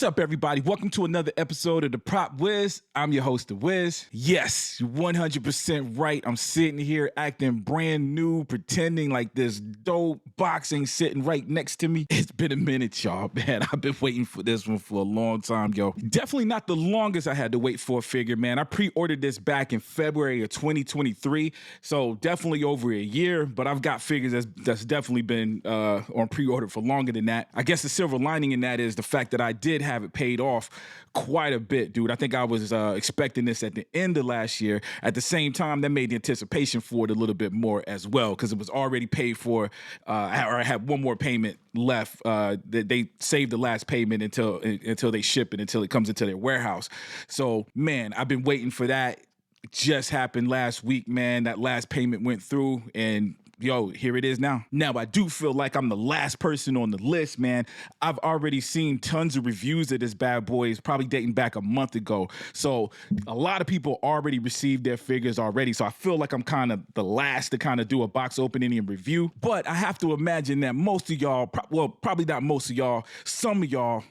up, everybody? Welcome to another episode of the Prop Wiz. I'm your host, the Wiz. Yes, you're 100% right. I'm sitting here acting brand new, pretending like this dope boxing sitting right next to me. It's been a minute, y'all, man. I've been waiting for this one for a long time, yo. Definitely not the longest I had to wait for a figure, man. I pre-ordered this back in February of 2023, so definitely over a year, but I've got figures that's definitely been on pre-order for longer than that. I guess the silver lining in that is the fact that I did have it paid off quite a bit, dude. I think I was expecting this at the end of last year. At the same time, that made the anticipation for it a little bit more as well, because it was already paid for, or I had one more payment left. They saved the last payment until they ship it, until it comes into their warehouse. So, man, I've been waiting for that. It just happened last week, man. That last payment went through, and yo, here it is now. Now, I do feel like I'm the last person on the list, man. I've already seen tons of reviews of this bad boy. It's probably dating back a month ago. So a lot of people already received their figures already. So I feel like I'm kind of the last to kind of do a box opening and review. But I have to imagine that most of y'all, well, probably not most of y'all, some of y'all,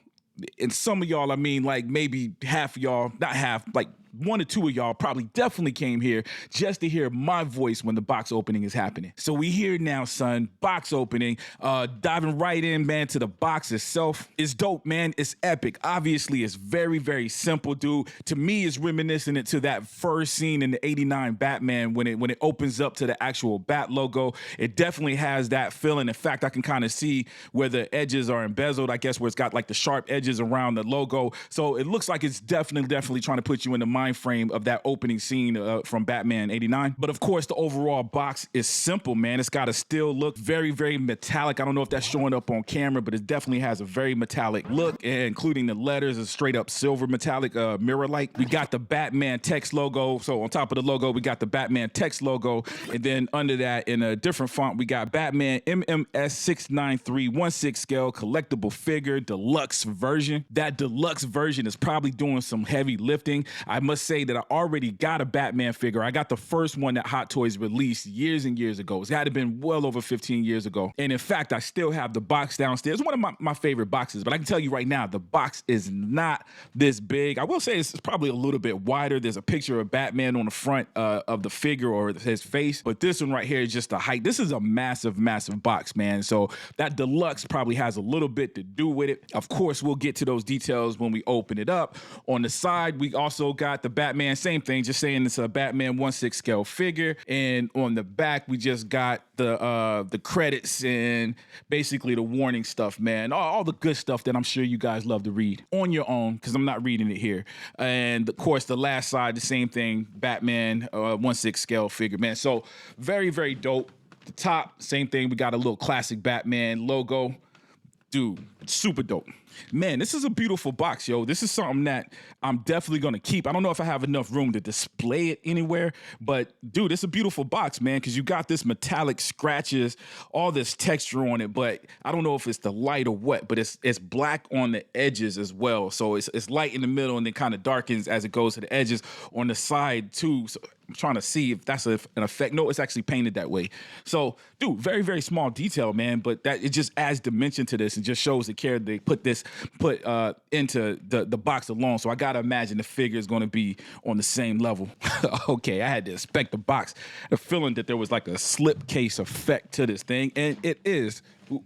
and some of y'all, I mean, like maybe half of y'all, not half, like one or two of y'all probably definitely came here just to hear my voice when the box opening is happening. So we here now, son. Box opening. Diving right in, man, to the box itself. It's dope, man. It's epic. Obviously, it's very, very simple, dude. To me, it's reminiscent to that first scene in the '89 Batman when it opens up to the actual Bat logo. It definitely has that feeling. In fact, I can kind of see where the edges are embezzled, I guess, where it's got like the sharp edges around the logo. So it looks like it's definitely trying to put you in the mind frame of that opening scene from Batman '89. But of course, the overall box is simple, man. It's got a still look, very, very metallic. I don't know if that's showing up on camera, but it definitely has a very metallic look, including the letters, a straight up silver metallic mirror-like. We got the Batman text logo. So on top of the logo, we got the Batman text logo. And then under that, in a different font, we got Batman MMS 69316 scale collectible figure deluxe version. That deluxe version is probably doing some heavy lifting. I must say that I already got a Batman figure. I got the first one that Hot Toys released years and years ago. It had to been well over 15 years ago. And in fact, I still have the box downstairs. One of my favorite boxes, but I can tell you right now, the box is not this big. I will say it's probably a little bit wider. There's a picture of Batman on the front of the figure or his face, but this one right here is just the height. This is a massive, massive box, man. So that deluxe probably has a little bit to do with it. Of course, we'll get to those details when we open it up. On the side, we also got the Batman, same thing, just saying it's a Batman 1/6 scale figure. And on the back, we just got the credits and basically the warning stuff, man. All the good stuff that I'm sure you guys love to read on your own, because I'm not reading it here. And of course, the last side, the same thing, Batman 1/6 scale figure, man. So very, very dope. The top, same thing. We got a little classic Batman logo. Dude, super dope. Man, this is a beautiful box, yo. This is something that I'm definitely going to keep. I don't know if I have enough room to display it anywhere, but dude, it's a beautiful box, man, because you got this metallic scratches, all this texture on it, but I don't know if it's the light or what, but it's black on the edges as well. So it's light in the middle and then kind of darkens as it goes to the edges on the side too. So I'm trying to see if that's an effect. No, it's actually painted that way. So, dude, very, very small detail, man, but that it just adds dimension to this and just shows the care they put into the box alone. So I gotta imagine the figure is gonna be on the same level. Okay, I had to inspect the box. The feeling that there was like a slipcase effect to this thing, and it is. Ooh.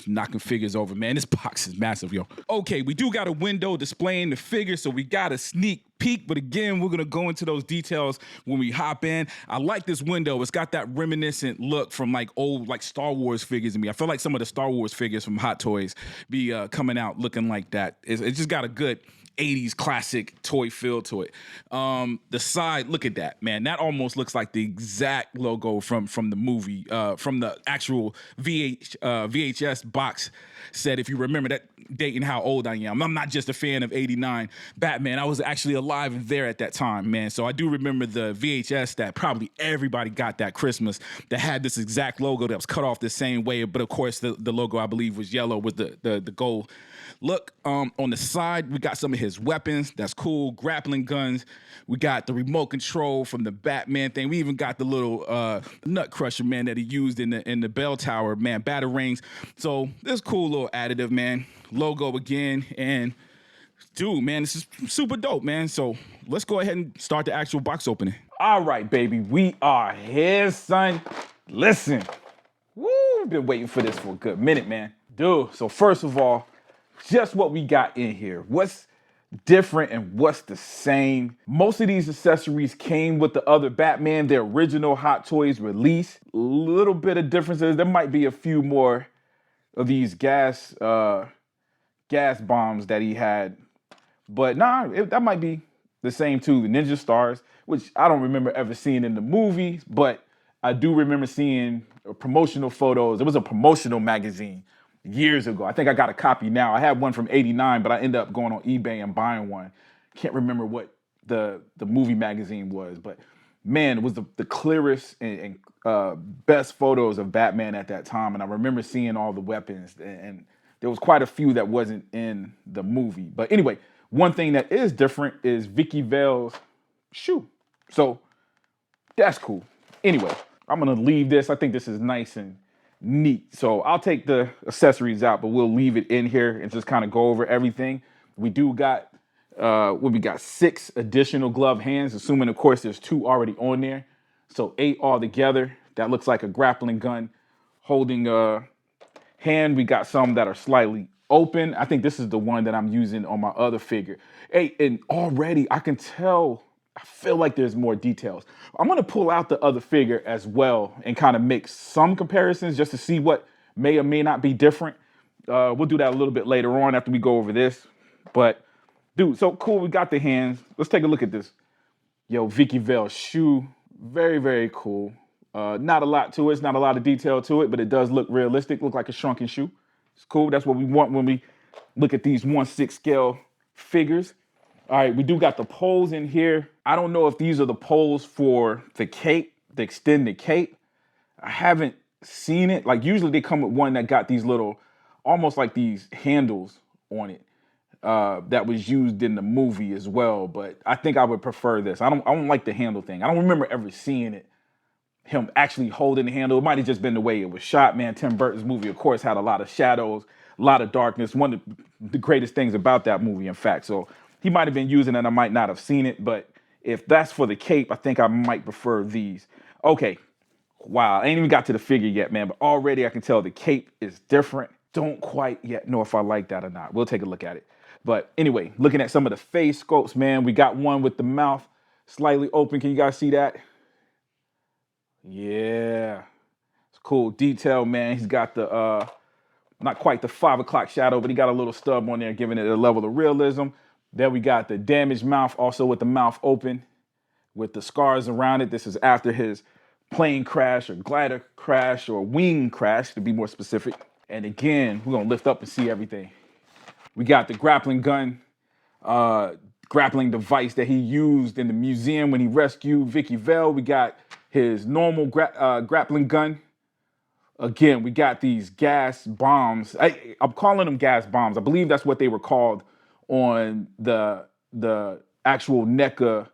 Knocking figures over, man. This box is massive, yo. Okay, we do got a window displaying the figure, so we got a sneak peek, but again, we're gonna go into those details when we hop in. I like this window. It's got that reminiscent look from like old, like Star Wars figures to me. I feel like some of the Star Wars figures from Hot Toys be coming out looking like that. It just got a good 80s classic toy feel to it. The side, look at that, man. That almost looks like the exact logo from the movie, from the actual VHS box set. If you remember that, dating how old I am. I'm not just a fan of '89 Batman. I was actually alive and there at that time, man. So I do remember the VHS that probably everybody got that Christmas that had this exact logo that was cut off the same way. But of course, the logo I believe was yellow with the gold. Look, on the side, we got some of his weapons. That's cool. Grappling guns. We got the remote control from the Batman thing. We even got the little nut crusher, man, that he used in the bell tower, man, batarangs. So this cool little additive, man. logo again. And dude, man, this is super dope, man. So let's go ahead and start the actual box opening. All right, baby, we are here, son. Listen, been waiting for this for a good minute, man. Dude, so first of all, just what we got in here. What's different and what's the same? Most of these accessories came with the other Batman, the original Hot Toys release. Little bit of differences. There might be a few more of these gas bombs that he had, but that might be the same too. The Ninja Stars, which I don't remember ever seeing in the movies, but I do remember seeing promotional photos. It was a promotional magazine years ago. I think I got a copy now. I had one from '89, but I ended up going on eBay and buying one. Can't remember what the movie magazine was, but man, it was the clearest and best photos of Batman at that time. And I remember seeing all the weapons, and there was quite a few that wasn't in the movie. But anyway, one thing that is different is Vicky Vale's shoe. So that's cool. Anyway, I'm gonna leave this. I think this is nice and neat. So I'll take the accessories out, but we'll leave it in here and just kind of go over everything. We do got, we got 6 additional glove hands, assuming of course there's 2 already on there. So 8 altogether. That looks like a grappling gun holding a hand. We got some that are slightly open. I think this is the one that I'm using on my other figure. Hey, and already I can tell, I feel like there's more details. I'm gonna pull out the other figure as well and kind of make some comparisons just to see what may or may not be different. We'll do that a little bit later on after we go over this. But dude, so cool, we got the hands. Let's take a look at this. Yo, Vicky Vale shoe, very, very cool. Not a lot to it, it's not a lot of detail to it, but it does look realistic, look like a shrunken shoe. It's cool, that's what we want when we look at these 1/6 scale figures. All right, we do got the poles in here. I don't know if these are the poles for the cape, the extended cape. I haven't seen it. Like usually they come with one that got these little, almost like these handles on it that was used in the movie as well. But I think I would prefer this. I don't like the handle thing. I don't remember ever seeing it, him actually holding the handle. It might have just been the way it was shot, man. Tim Burton's movie, of course, had a lot of shadows, a lot of darkness. One of the greatest things about that movie, in fact. So he might have been using it. I might not have seen it, but if that's for the cape, I think I might prefer these. Okay, wow, I ain't even got to the figure yet, man, but already I can tell the cape is different. Don't quite yet know if I like that or not. We'll take a look at it. But anyway, looking at some of the face sculpts, man, we got one with the mouth slightly open. Can you guys see that? Yeah, it's cool detail, man. He's got the, not quite the 5 o'clock shadow, but he got a little stub on there, giving it a level of realism. Then we got the damaged mouth, also with the mouth open, with the scars around it. This is after his plane crash or glider crash or wing crash, to be more specific. And again, we're gonna lift up and see everything. We got the grappling gun, grappling device that he used in the museum when he rescued Vicky Vale. We got his normal grappling gun. Again, we got these gas bombs. I'm calling them gas bombs. I believe that's what they were called on the actual NECA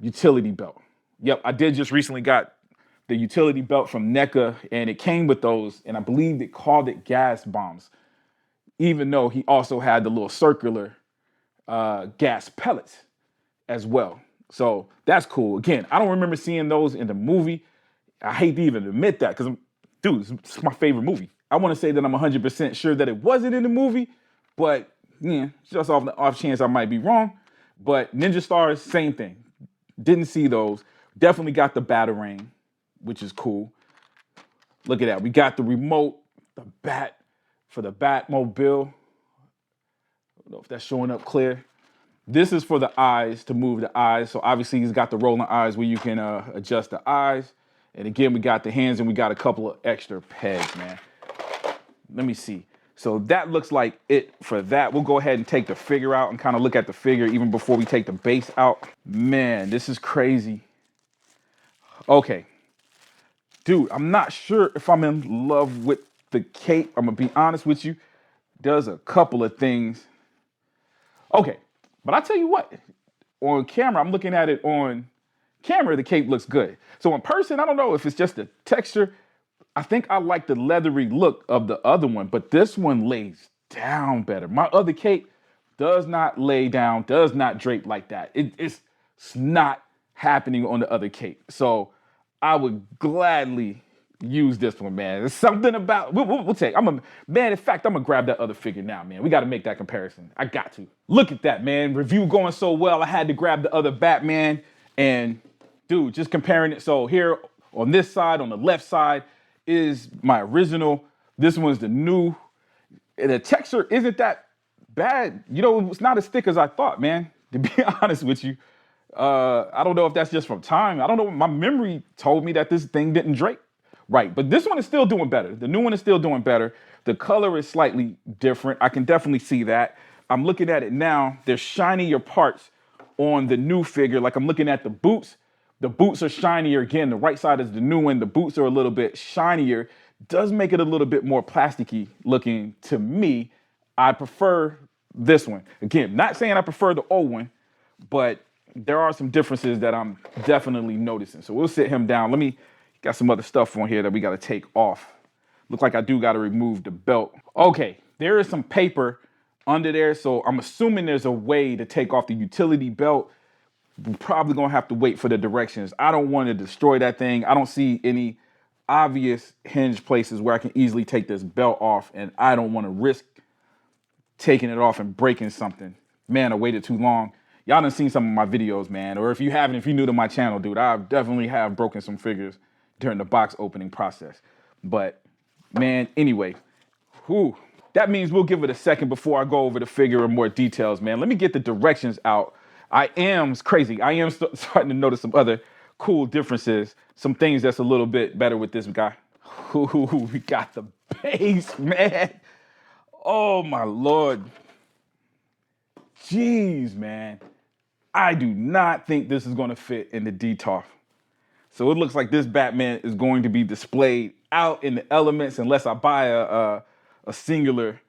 utility belt. Yep, I did just recently got the utility belt from NECA, and it came with those, and I believe they called it gas bombs, even though he also had the little circular gas pellets as well. So that's cool. Again, I don't remember seeing those in the movie. I hate to even admit that because, dude, it's my favorite movie. I want to say that I'm 100% sure that it wasn't in the movie, but yeah, just off the off chance I might be wrong. But Ninja Stars, same thing. Didn't see those. Definitely got the Batarang, which is cool. Look at that. We got the remote, the bat for the Batmobile. I don't know if that's showing up clear. This is for the eyes, to move the eyes. So obviously he's got the rolling eyes where you can adjust the eyes. And again, we got the hands and we got a couple of extra pegs, man. Let me see. So that looks like it for that. We'll go ahead and take the figure out and kind of look at the figure even before we take the base out. Man, this is crazy. Okay. Dude, I'm not sure if I'm in love with the cape. I'm going to be honest with you. Does a couple of things. Okay. But I tell you what, on camera, I'm looking at it on camera, the cape looks good. So in person, I don't know if it's just the texture. I think I like the leathery look of the other one, but this one lays down better. My other cape does not lay down, does not drape like that. It's not happening on the other cape. So I would gladly use this one, man. There's something about, we'll take, man, in fact, I'm gonna grab that other figure now, man. We gotta make that comparison. I got to. Look at that, man. Review going so well, I had to grab the other Batman and, dude, just comparing it. So here on this side, on the left side, is my original. This one's the new. The texture isn't that bad. You know, it's not as thick as I thought, man, to be honest with you. I don't know if that's just from time. I don't know. My memory told me that this thing didn't drape right, but this one is still doing better. The new one is still doing better. The color is slightly different. I can definitely see that. I'm looking at it now. There's shinier parts on the new figure. Like I'm looking at the boots. The boots are shinier. Again, the right side is the new one. The boots are a little bit shinier. Does make it a little bit more plasticky looking to me. I prefer this one. Again, not saying I prefer the old one, but there are some differences that I'm definitely noticing. So we'll sit him down. Got some other stuff on here that we got to take off. Look like I do got to remove the belt. Okay, there is some paper under there. So I'm assuming there's a way to take off the utility belt. We're probably going to have to wait for the directions. I don't want to destroy that thing. I don't see any obvious hinge places where I can easily take this belt off, and I don't want to risk taking it off and breaking something. Man, I waited too long. Y'all done seen some of my videos, man. Or if you haven't, if you're new to my channel, dude, I definitely have broken some figures during the box opening process. But man, anyway, that means we'll give it a second before I go over the figure in more details, man. Let me get the directions out. It's crazy. I am starting to notice some other cool differences, some things that's a little bit better with this guy. We got the base, man. Oh my Lord. Jeez, man. I do not think this is going to fit in the DTOF. So it looks like this Batman is going to be displayed out in the elements unless I buy a singular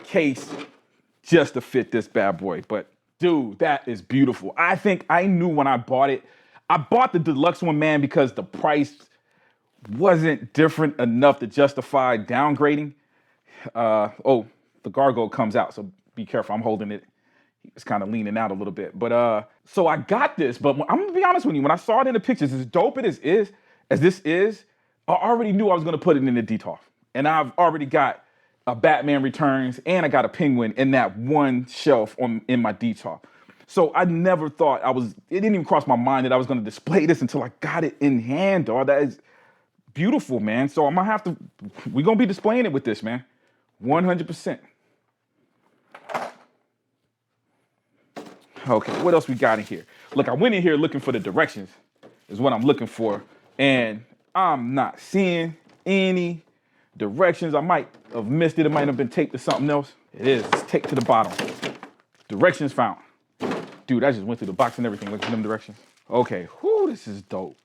case just to fit this bad boy. But dude, that is beautiful. I think I knew when I bought it. I bought the deluxe one, man, because the price wasn't different enough to justify downgrading. The gargoyle comes out, so be careful. I'm holding it. It's kind of leaning out a little bit. But so I got this, but I'm gonna be honest with you, when I saw it in the pictures, as dope as this is, I already knew I was gonna put it in the DTOF. And I've already got a Batman Returns and I got a Penguin in that one shelf in my DTOF. So I never thought it didn't even cross my mind that I was gonna display this until I got it in hand, dog. That is beautiful, man. So we're gonna be displaying it with this, man. 100%. Okay, what else we got in here? Look, I went in here looking for the directions, is what I'm looking for. And I'm not seeing any directions. I might have missed it. It might have been taped to something else. It is. It's taped to the bottom. Directions found. Dude, I just went through the box and everything looking for them directions. Okay, this is dope.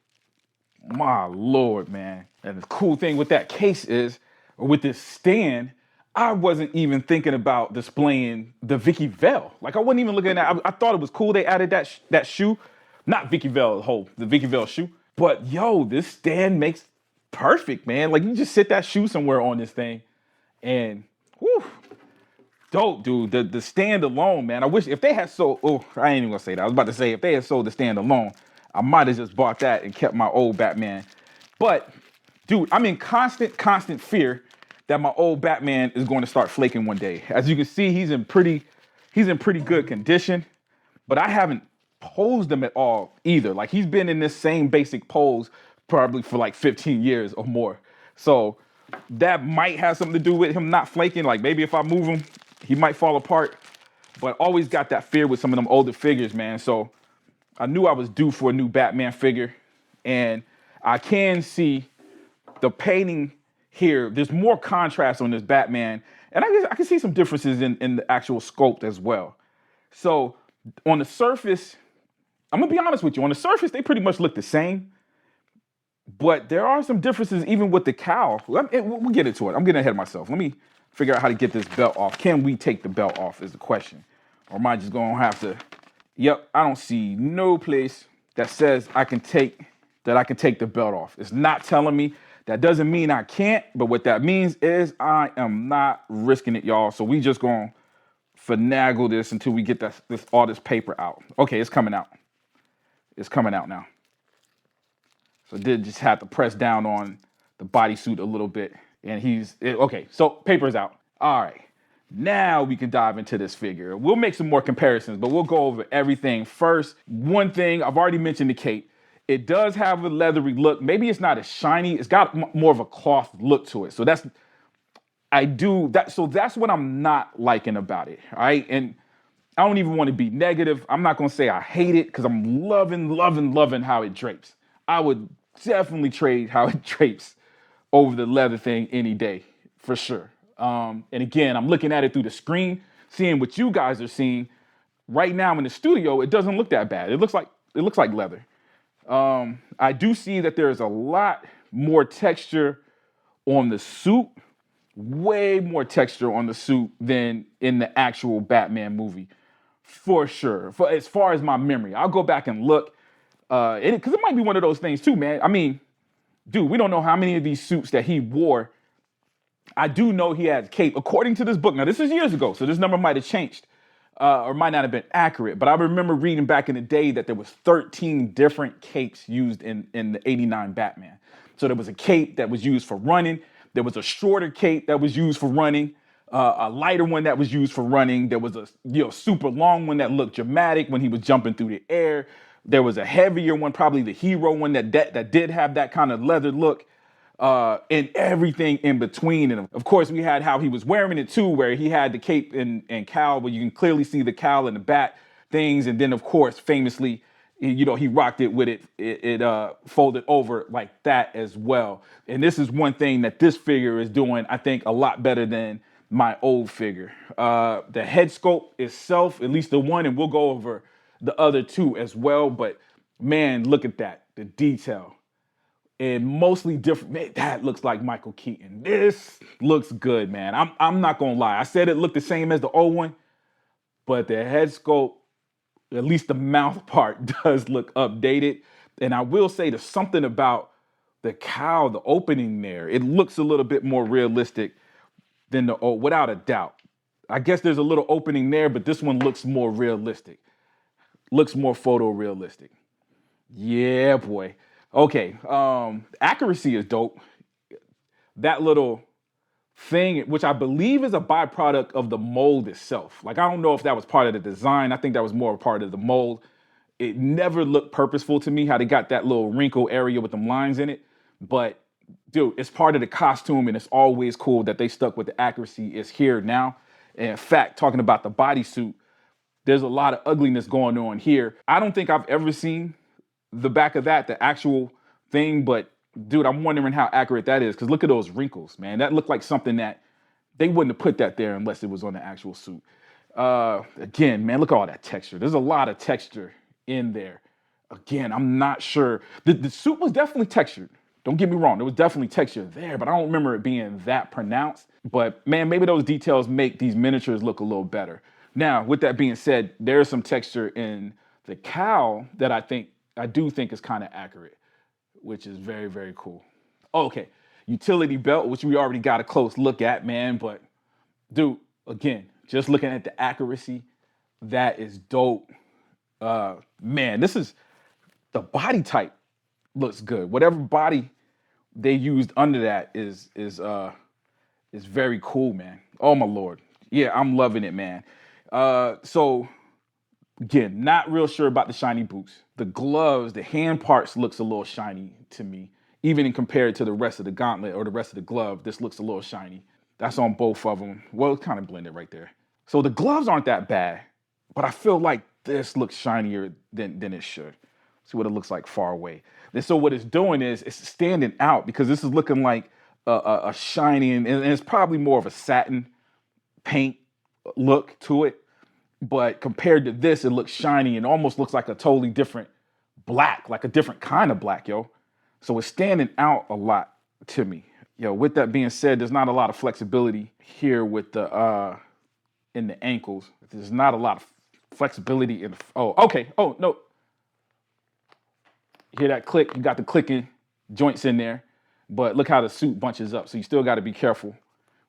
My Lord, man. And the cool thing with that case is, or with this stand, I wasn't even thinking about displaying the Vicky Vale. Like I wasn't even looking at that. I thought it was cool they added that shoe. Not Vicky Vale, the Vicky Vale shoe. But yo, this stand makes perfect, man. Like you just sit that shoe somewhere on this thing and dope, dude. The stand alone, man. I wish if they had sold, I ain't even gonna say that. I was about to say if they had sold the stand alone, I might have just bought that and kept my old Batman. But dude, I'm in constant fear that my old Batman is going to start flaking one day. As you can see, he's in pretty good condition, but I haven't posed him at all either. Like he's been in this same basic pose probably for like 15 years or more. So that might have something to do with him not flaking. Like maybe if I move him, he might fall apart, but always got that fear with some of them older figures, man. So I knew I was due for a new Batman figure, and I can see the painting here. There's more contrast on this Batman, and I can see some differences in the actual sculpt as well. So on the surface, I'm gonna be honest with you, on the surface, they pretty much look the same, but there are some differences even with the cowl. We'll get into it. I'm getting ahead of myself. Let me figure out how to get this belt off. Can we take the belt off is the question. Or am I just gonna have to, yep, I don't see no place that says I can take the belt off. It's not telling me. That doesn't mean I can't, but what that means is I am not risking it, y'all. So we just gonna finagle this until we get all this paper out. Okay, it's coming out. It's coming out now. So did just have to press down on the bodysuit a little bit, and okay. So paper's out. All right. Now we can dive into this figure. We'll make some more comparisons, but we'll go over everything first. One thing, I've already mentioned the cape. It does have a leathery look. Maybe it's not as shiny. It's got more of a cloth look to it. So that's what I'm not liking about it. All right. And I don't even want to be negative. I'm not going to say I hate it because I'm loving how it drapes. I would definitely trade how it drapes over the leather thing any day for sure. And again, I'm looking at it through the screen, seeing what you guys are seeing. Right now in the studio, it doesn't look that bad. It looks like leather. I do see that there's a lot more texture on the suit, way more texture on the suit than in the actual Batman movie, for sure. For as far as my memory, I'll go back and look, because it might be one of those things too, man. I mean, dude, we don't know how many of these suits that he wore. I do know he had cape, according to this book. Now, this is years ago, so this number might have changed. Or might not have been accurate, but I remember reading back in the day that there was 13 different capes used in the 89 Batman. So there was a cape that was used for running. There was a shorter cape that was used for running, a lighter one that was used for running. There was a super long one that looked dramatic when he was jumping through the air. There was a heavier one, probably the hero one that did have that kind of leather look. And everything in between. And of course, we had how he was wearing it too, where he had the cape and cowl, but you can clearly see the cowl and the bat things. And then, of course, famously, he rocked it with it folded over like that as well. And this is one thing that this figure is doing, I think, a lot better than my old figure. The head sculpt itself, at least the one, and we'll go over the other two as well. But man, look at that, the detail. And mostly different. Man, that looks like Michael Keaton. This looks good, man. I'm not gonna lie. I said it looked the same as the old one, but the head sculpt, at least the mouth part, does look updated. And I will say there's something about the cowl, the opening there. It looks a little bit more realistic than the old, without a doubt. I guess there's a little opening there, but this one looks more realistic. Looks more photorealistic. Yeah, boy. Okay, accuracy is dope. That little thing, which I believe is a byproduct of the mold itself. Like, I don't know if that was part of the design. I think that was more a part of the mold. It never looked purposeful to me how they got that little wrinkle area with them lines in it. But, dude, it's part of the costume, and it's always cool that they stuck with the accuracy. It's here now. And in fact, talking about the bodysuit, there's a lot of ugliness going on here. I don't think I've ever seen the back of that, the actual thing, but dude, I'm wondering how accurate that is, because look at those wrinkles, man. That looked like something that they wouldn't have put that there unless it was on the actual suit. Again, man, look at all that texture. There's a lot of texture in there. Again, I'm not sure. The suit was definitely textured. Don't get me wrong. There was definitely texture there, but I don't remember it being that pronounced. But man, maybe those details make these miniatures look a little better. Now, with that being said, there's some texture in the cowl that I do think is kind of accurate, which is very, very cool. Okay, utility belt, which we already got a close look at, man. But dude, again, just looking at the accuracy, that is dope. Man, this is, the body type looks good. Whatever body they used under that is very cool, man. Oh my Lord. Yeah, I'm loving it, man. So again, not real sure about the shiny boots. The gloves, the hand parts looks a little shiny to me. Even in compared to the rest of the gauntlet or the rest of the glove, this looks a little shiny. That's on both of them. Well, it's kind of blended right there. So the gloves aren't that bad, but I feel like this looks shinier than it should. See what it looks like far away. And so what it's doing is it's standing out because this is looking like a shiny, and it's probably more of a satin paint look to it. But compared to this, it looks shiny and almost looks like a totally different black, like a different kind of black, yo. So it's standing out a lot to me. Yo, with that being said, there's not a lot of flexibility here with the in the ankles. There's not a lot of flexibility in the, oh, okay. Oh, no. Hear that click? You got the clicking joints in there. but look how the suit bunches up. So you still got to be careful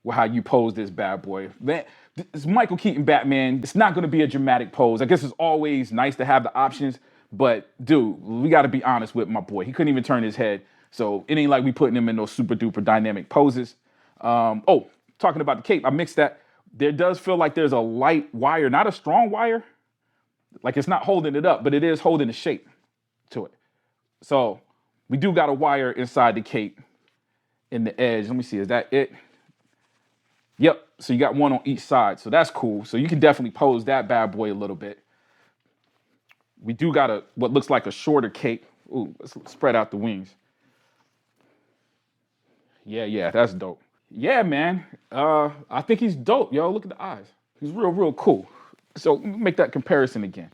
with how you pose this bad boy. Man, this Michael Keaton Batman, it's not going to be a dramatic pose. I guess it's always nice to have the options, but dude, we got to be honest with my boy. He couldn't even turn his head. So it ain't like we putting him in those super duper dynamic poses. Oh, talking about the cape, I mixed that. There does feel like there's a light wire, not a strong wire. Like it's not holding it up, but it is holding the shape to it. So we do got a wire inside the cape in the edge. Let me see, is that it? Yep, so you got one on each side, so that's cool. So you can definitely pose that bad boy a little bit. We do got what looks like a shorter cape. Ooh, let's spread out the wings. Yeah, that's dope. Yeah, man, I think he's dope, yo. Look at the eyes. He's real cool. So make that comparison again.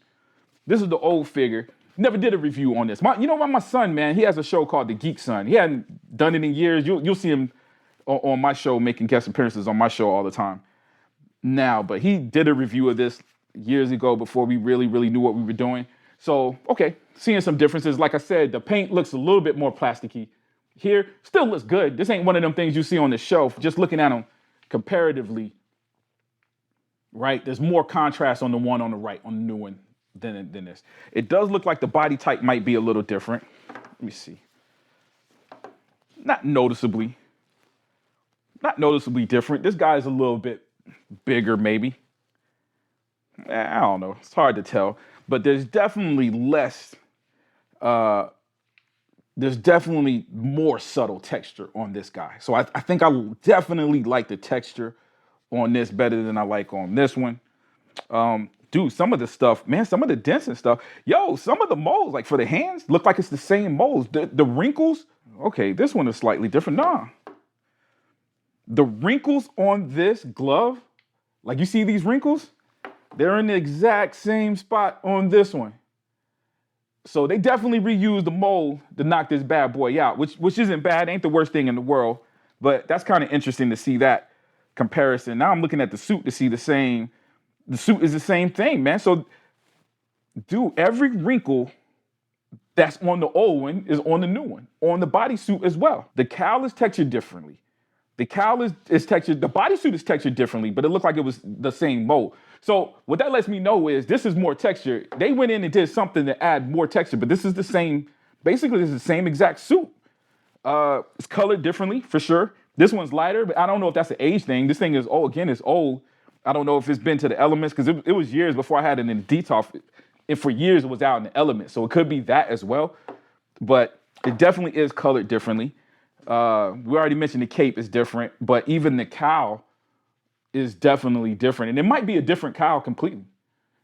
This is the old figure. Never did a review on this. My son, man, he has a show called The Geek Son. He hadn't done it in years. You'll see him on my show, making guest appearances on my show all the time now. But he did a review of this years ago before we really knew what we were doing. So, okay, seeing some differences. Like I said, the paint looks a little bit more plasticky. Here, still looks good. This ain't one of them things you see on the shelf. Just looking at them comparatively, right? There's more contrast on the one on the right, on the new one, than this. It does look like the body type might be a little different. Let me see. Not noticeably different. This guy is a little bit bigger, maybe. I don't know. It's hard to tell. But there's definitely less, there's definitely more subtle texture on this guy. So I think I definitely like the texture on this better than I like on this one. Dude, some of the stuff, man, some of the dents and stuff. Yo, some of the molds, like for the hands, look like it's the same molds. The wrinkles, okay, this one is slightly different. Nah. The wrinkles on this glove, like you see these wrinkles? They're in the exact same spot on this one. So they definitely reused the mold to knock this bad boy out, which isn't bad, ain't the worst thing in the world. But that's kind of interesting to see that comparison. Now I'm looking at the suit to see the suit is the same thing, man. So, dude, every wrinkle that's on the old one is on the new one, on the bodysuit as well. The cowl is textured differently. The cowl is textured, the bodysuit is textured differently, but it looked like it was the same mold. So what that lets me know is this is more texture. They went in and did something to add more texture, but this is the same, basically this is the same exact suit. It's colored differently, for sure. This one's lighter, but I don't know if that's an age thing. This thing is old, again, it's old. I don't know if it's been to the elements, because it was years before I had it in detox. And for years it was out in the elements. So it could be that as well. But it definitely is colored differently. We already mentioned the cape is different, but even the cowl is definitely different. And it might be a different cowl completely.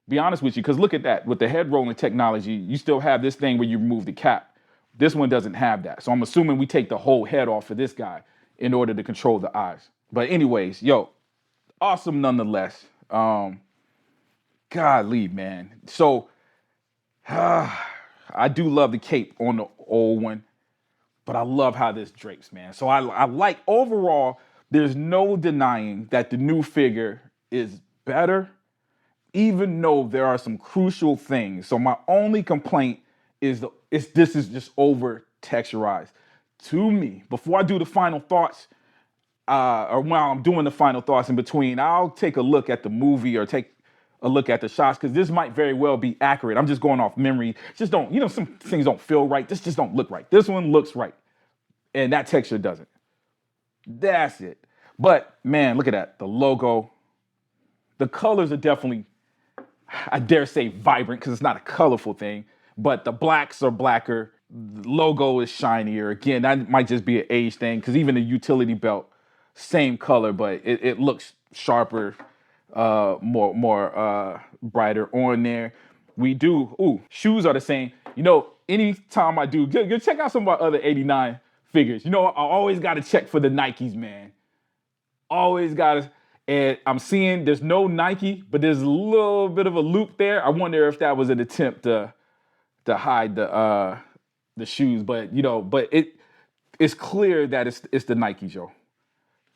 Be honest with you, because look at that. With the head rolling technology, you still have this thing where you remove the cap. This one doesn't have that. So I'm assuming we take the whole head off of this guy in order to control the eyes. But anyways, yo, awesome nonetheless. Golly, man. So I do love the cape on the old one, but I love how this drapes, man. So I like, overall, there's no denying that the new figure is better, even though there are some crucial things. So my only complaint is this is just over texturized to me. Before I do the final thoughts, or while I'm doing the final thoughts in between, I'll take a look at the movie or take a look at the shots, because this might very well be accurate. I'm just going off memory. Just don't, some things don't feel right. This just don't look right. This one looks right, and that texture doesn't. That's it. But man, look at that. The logo, the colors are definitely, I dare say, vibrant, because it's not a colorful thing, but the blacks are blacker. The logo is shinier. Again, that might just be an age thing, because even the utility belt, same color, but it looks sharper, more brighter on there. Shoes are the same. Anytime I do, go check out some of my other 89 figures. I always got to check for the Nikes, man. Always got to. And I'm seeing there's no Nike, but there's a little bit of a loop there. I wonder if that was an attempt to hide the shoes, but it's clear that it's the Nikes, yo.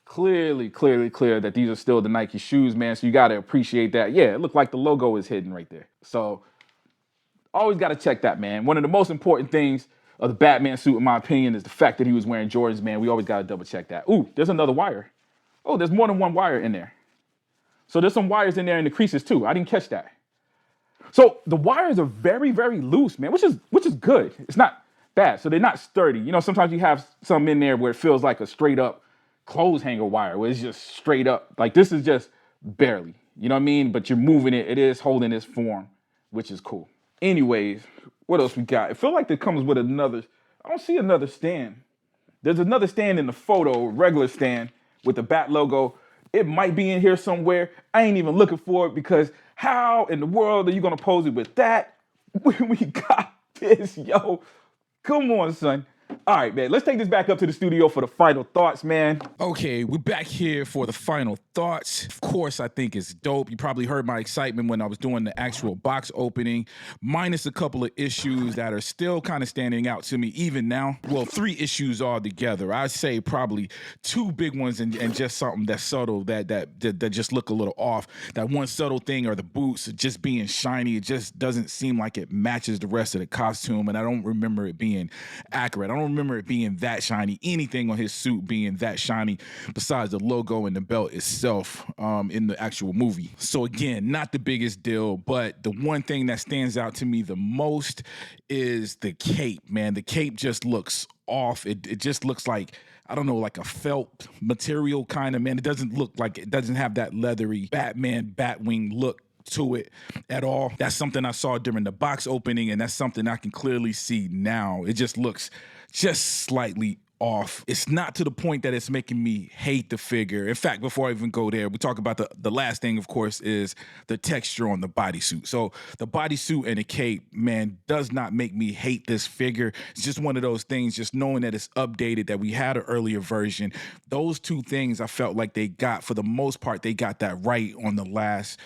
Clearly clear that these are still the Nike shoes, man. So you got to appreciate that. Yeah, it looked like the logo is hidden right there. So always got to check that, man. One of the most important things of the Batman suit, in my opinion, is the fact that he was wearing Jordans, man. We always got to double check that. Ooh, there's another wire. Oh, there's more than one wire in there. So there's some wires in there in the creases too. I didn't catch that. So the wires are very, very loose, man, which is good. It's not bad. So they're not sturdy. You know, sometimes you have some in there where it feels like a straight up clothes hanger wire, where it's just straight up. Like this is just barely, you know what I mean? But you're moving it. It is holding its form, which is cool. Anyways, what else we got? It feels like it comes with another. I don't see another stand. There's another stand in the photo, regular stand with the Bat logo. It might be in here somewhere. I ain't even looking for it because how in the world are you gonna pose it with that? We got this, yo. Come on, son. All right, man, let's take this back up to the studio for the final thoughts, man. Okay, we're back here for the final thoughts. Of course, I think it's dope. You probably heard my excitement when I was doing the actual box opening, minus a couple of issues that are still kind of standing out to me even now. Well, 3 issues altogether. I'd say probably 2 big ones and just something that's subtle that just look a little off. That one subtle thing are the boots just being shiny. It just doesn't seem like it matches the rest of the costume, and I don't remember it being accurate. I don't remember it being that shiny, anything on his suit being that shiny besides the logo and the belt itself in the actual movie. So again, not the biggest deal, but the one thing that stands out to me the most is the cape, man. The cape just looks off. It just looks like, I don't know, like a felt material kind of, man. It doesn't look like, it doesn't have that leathery Batman Batwing look to it at all. That's something I saw during the box opening, and that's something I can clearly see now. It just looks just slightly off. It's not to the point that it's making me hate the figure. In fact, before I even go there, we talk about the last thing, of course, is the texture on the bodysuit. So the bodysuit and the cape, man, does not make me hate this figure. It's just one of those things, just knowing that it's updated, that we had an earlier version. Those 2 things I felt like they got, for the most part, they got that right on the last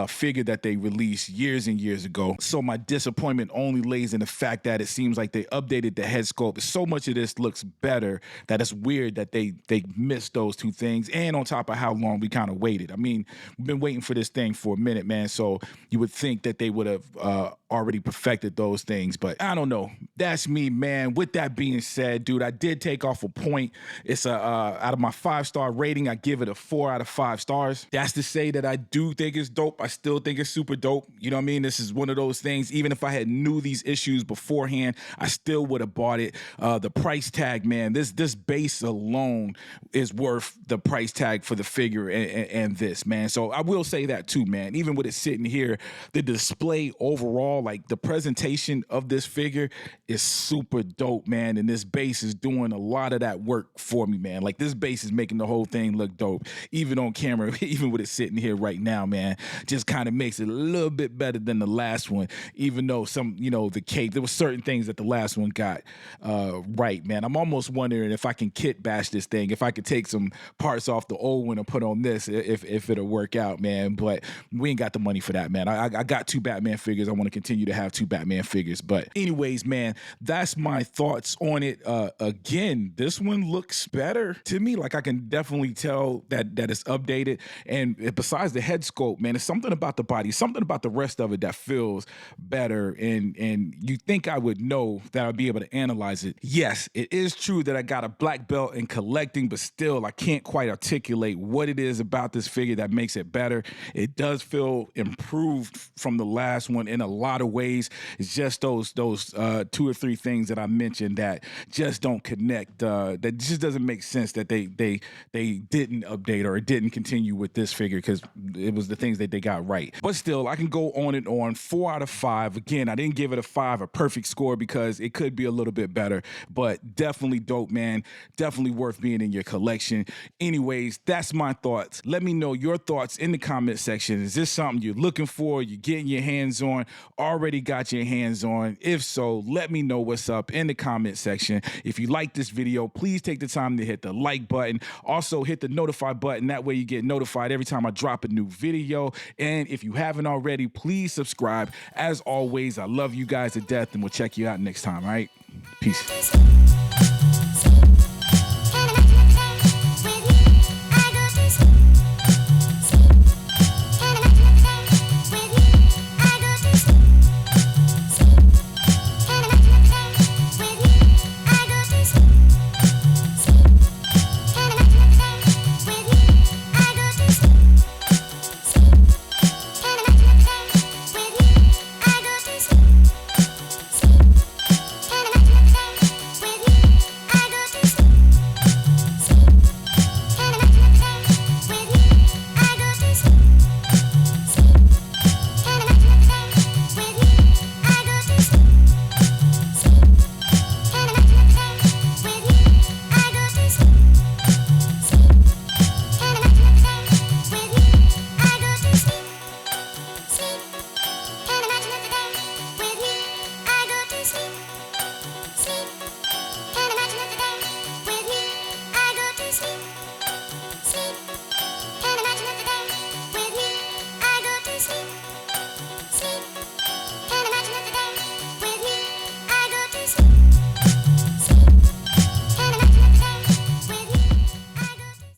figure that they released years and years ago. So my disappointment only lays in the fact that it seems like they updated the head sculpt. So much of this looks better that it's weird that they missed those 2 things. And on top of how long we kind of waited. I mean, we've been waiting for this thing for a minute, man. So you would think that they would have already perfected those things, but I don't know. That's me, man. With that being said, dude, I did take off a point. It's out of my 5-star rating, I give it a 4 out of 5 stars. That's to say that I do think it's dope. I still think it's super dope. You know what I mean? This is one of those things, even if I had knew these issues beforehand, I still would have bought it. The price tag, man, this base alone is worth the price tag for the figure and this, man. So I will say that too, man. Even with it sitting here, the display overall, like the presentation of this figure is super dope, man. And this base is doing a lot of that work for me, man. Like this base is making the whole thing look dope, even on camera, even with it sitting here right now, man. Just kind of makes it a little bit better than the last one, even though some, you know, the cape, there were certain things that the last one got right, man. I'm almost wondering if I can kit bash this thing, if I could take some parts off the old one and put on this, if it'll work out, man. But we ain't got the money for that, man. I got 2 Batman figures. I want to continue to have 2 Batman figures. But anyways, man, that's my thoughts on it. Again, this one looks better to me. Like I can definitely tell that it's updated. And besides the head sculpt, man, it's something about the body, something about the rest of it that feels better. And you think I would know that I'd be able to analyze it. Yes, it is true that I got a black belt in collecting, but still I can't quite articulate what it is about this figure that makes it better. It does feel improved from the last one in a lot of ways. It's just those 2 or 3 things that I mentioned that just don't connect. That just doesn't make sense that they didn't update or didn't continue with this figure, because it was the things that they got right. But still, I can go on and on. 4 out of 5. Again, I didn't give it a 5, a perfect score, because it could be a little bit better, but definitely dope, man. Definitely worth being in your collection. Anyways, that's my thoughts. Let me know your thoughts in the comment section. Is this something you're looking for, you're getting your hands on, already got your hands on? If so, let me know what's up in the comment section. If you like this video, please take the time to hit the like button. Also, hit the notify button. That way you get notified every time I drop a new video. And if you haven't already, please subscribe. As always, I love you guys to death, and we'll check you out next time, all right? Peace. Wiz.